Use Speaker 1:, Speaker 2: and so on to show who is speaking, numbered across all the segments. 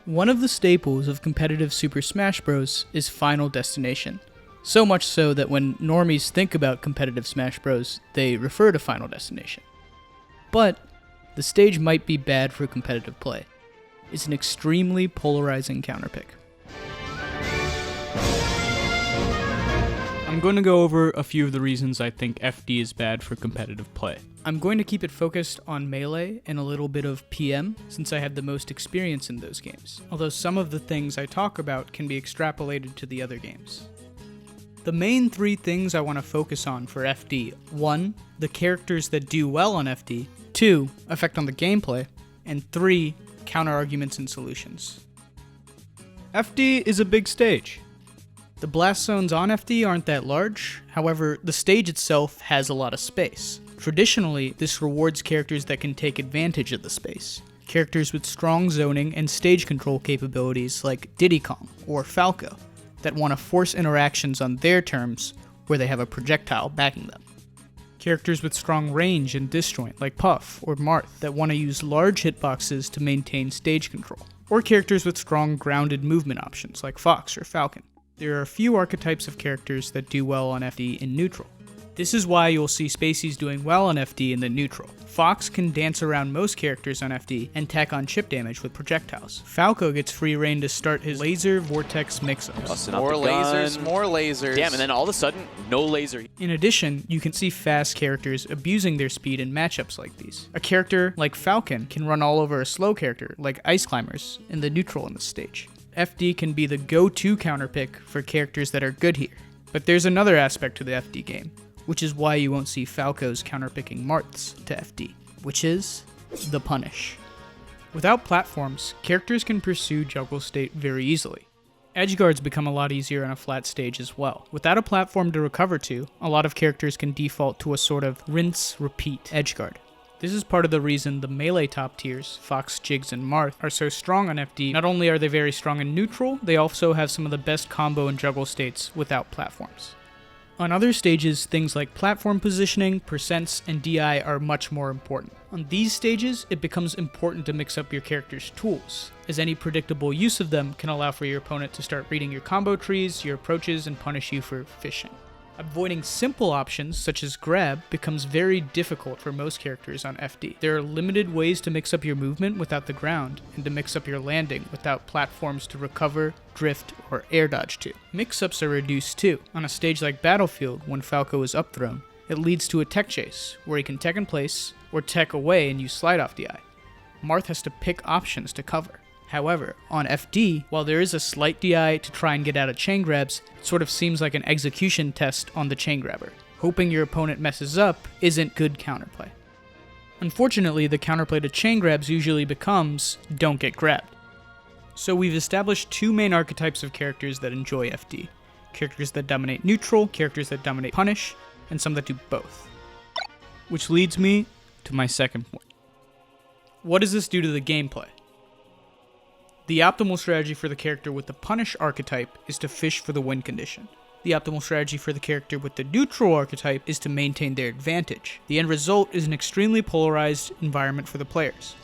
Speaker 1: One of the staples of competitive Super Smash Bros. Is Final Destination. So much so that when normies think about competitive Smash Bros., they refer to Final Destination. But the stage might be bad for competitive play. It's an extremely polarizing counterpick. I'm going to go over a few of the reasons I think FD is bad for competitive play. I'm going to keep it focused on Melee and a little bit of PM, since I have the most experience in those games, although some of the things I talk about can be extrapolated to the other games. The main three things I want to focus on for FD: 1. The characters that do well on FD, 2. Effect on the gameplay, and 3. Counter-arguments and solutions. FD is a big stage. The blast zones on FD aren't that large, however, the stage itself has a lot of space. Traditionally, this rewards characters that can take advantage of the space. Characters with strong zoning and stage control capabilities like Diddy Kong or Falco, that want to force interactions on their terms where they have a projectile backing them. Characters with strong range and disjoint like Puff or Marth that want to use large hitboxes to maintain stage control. Or characters with strong grounded movement options like Fox or Falcon. There are a few archetypes of characters that do well on FD in neutral. This is why you'll see Spaceys doing well on FD in the neutral. Fox can dance around most characters on FD and tack on chip damage with projectiles. Falco gets free reign to start his laser vortex mix-ups.
Speaker 2: More lasers. Damn, and then all of a sudden, no laser.
Speaker 1: In addition, you can see fast characters abusing their speed in matchups like these. A character like Falcon can run all over a slow character like Ice Climbers in the neutral in this stage. FD can be the go-to counterpick for characters that are good here. But there's another aspect to the FD game, which is why you won't see Falcos counterpicking Marths to FD, which is the punish. Without platforms, characters can pursue juggle state very easily. Edge guards become a lot easier on a flat stage as well. Without a platform to recover to, a lot of characters can default to a sort of rinse-repeat edge guard. This is part of the reason the Melee top tiers, Fox, Jiggs, and Marth, are so strong on FD. Not only are they very strong in neutral, they also have some of the best combo and juggle states without platforms. On other stages, things like platform positioning, percents, and DI are much more important. On these stages, it becomes important to mix up your character's tools, as any predictable use of them can allow for your opponent to start reading your combo trees, your approaches, and punish you for fishing. Avoiding simple options, such as grab, becomes very difficult for most characters on FD. There are limited ways to mix up your movement without the ground, and to mix up your landing without platforms to recover, drift, or air dodge to. Mix-ups are reduced too. On a stage like Battlefield, when Falco is up-thrown, it leads to a tech chase, where he can tech in place, or tech away and use slide-off DI. Marth has to pick options to cover. However, on FD, while there is a slight DI to try and get out of chain grabs, it sort of seems like an execution test on the chain grabber. Hoping your opponent messes up isn't good counterplay. Unfortunately, the counterplay to chain grabs usually becomes, don't get grabbed. So we've established two main archetypes of characters that enjoy FD. Characters that dominate neutral, characters that dominate punish, and some that do both. Which leads me to my second point. What does this do to the gameplay? The optimal strategy for the character with the punish archetype is to fish for the win condition. The optimal strategy for the character with the neutral archetype is to maintain their advantage. The end result is an extremely polarized environment for the players,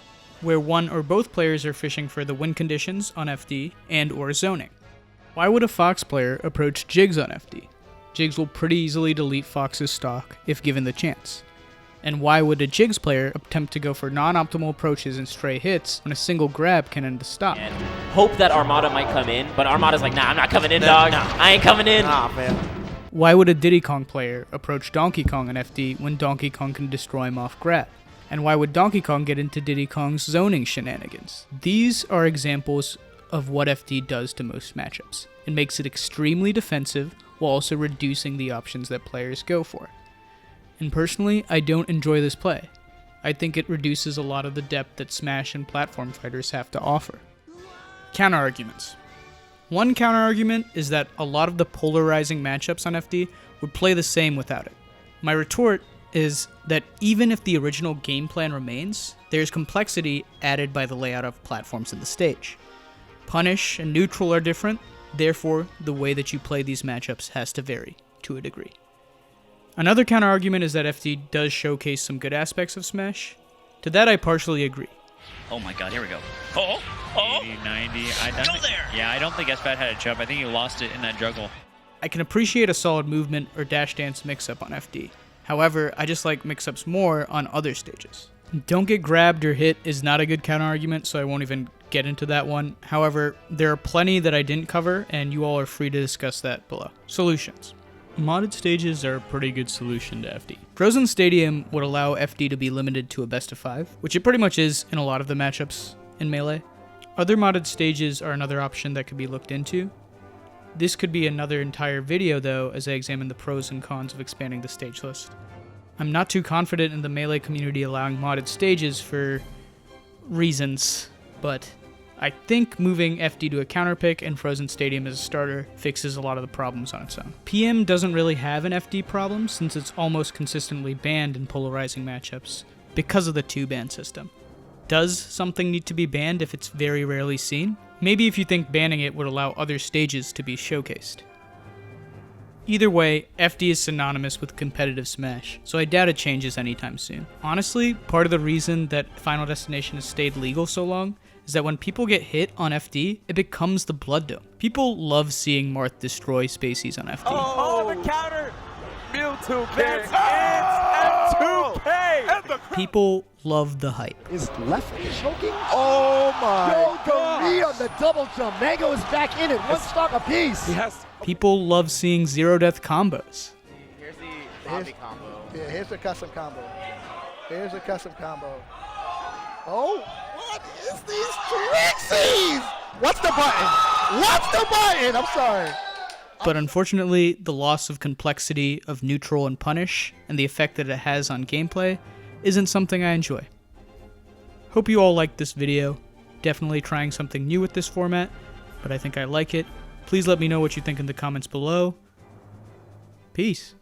Speaker 1: where one or both players are fishing for the win conditions on FD and or zoning. Why would a Fox player approach Jiggs on FD? Jiggs will pretty easily delete Fox's stock if given the chance. And why would a Jiggs player attempt to go for non-optimal approaches and stray hits when a single grab can end the stop?
Speaker 3: And hope that Armada might come in, but Armada's like, nah, I'm not coming in, dog. Nah. I ain't coming in.
Speaker 2: Nah, man.
Speaker 1: Why would a Diddy Kong player approach Donkey Kong on FD when Donkey Kong can destroy him off grab? And why would Donkey Kong get into Diddy Kong's zoning shenanigans? These are examples of what FD does to most matchups. It makes it extremely defensive while also reducing the options that players go for. And personally, I don't enjoy this play. I think it reduces a lot of the depth that Smash and platform fighters have to offer. Counterarguments. One counterargument is that a lot of the polarizing matchups on FD would play the same without it. My retort is that even if the original game plan remains, there's complexity added by the layout of platforms in the stage. Punish and neutral are different, therefore the way that you play these matchups has to vary to a degree. Another counterargument is that FD does showcase some good aspects of Smash. To that I partially agree.
Speaker 4: Oh my god, here we go. Oh! Oh!
Speaker 5: 80, 90.
Speaker 4: Go there!
Speaker 5: Yeah, I don't think SBAT had a jump. I think he lost it in that juggle.
Speaker 1: I can appreciate a solid movement or dash dance mix-up on FD. However, I just like mix-ups more on other stages. Don't get grabbed or hit is not a good counter-argument, so I won't even get into that one. However, there are plenty that I didn't cover, and you all are free to discuss that below. Solutions. Modded stages are a pretty good solution to FD. Frozen Stadium would allow FD to be limited to a best of 5, which it pretty much is in a lot of the matchups in Melee. Other modded stages are another option that could be looked into. This could be another entire video though, as I examine the pros and cons of expanding the stage list. I'm not too confident in the Melee community allowing modded stages for reasons, but I think moving FD to a counter pick and Frozen Stadium as a starter fixes a lot of the problems on its own. PM doesn't really have an FD problem since it's almost consistently banned in polarizing matchups because of the 2-ban system. Does something need to be banned if it's very rarely seen? Maybe if you think banning it would allow other stages to be showcased. Either way, FD is synonymous with competitive Smash, so I doubt it changes anytime soon. Honestly, part of the reason that Final Destination has stayed legal so long is that when people get hit on FD, it becomes the Blood Dome. People love seeing Marth destroy Spaceys on FD.
Speaker 2: Oh, the counter! Mewtwo
Speaker 6: That's
Speaker 2: it!
Speaker 6: M2K!
Speaker 1: People love the hype.
Speaker 7: Is left choking?
Speaker 6: Oh my
Speaker 7: Yo,
Speaker 6: god!
Speaker 7: the knee on the double jump. Mango is back in it. One stock apiece.
Speaker 6: He has.
Speaker 1: People love seeing zero-death combos.
Speaker 2: Here's the hobby combo.
Speaker 7: Yeah, here's the custom combo. Here's a custom combo. Oh, what is these Trixies? What's the button? What's the button? I'm sorry.
Speaker 1: But unfortunately, the loss of complexity of neutral and punish and the effect that it has on gameplay isn't something I enjoy. Hope you all liked this video. Definitely trying something new with this format, but I think I like it. Please let me know what you think in the comments below. Peace.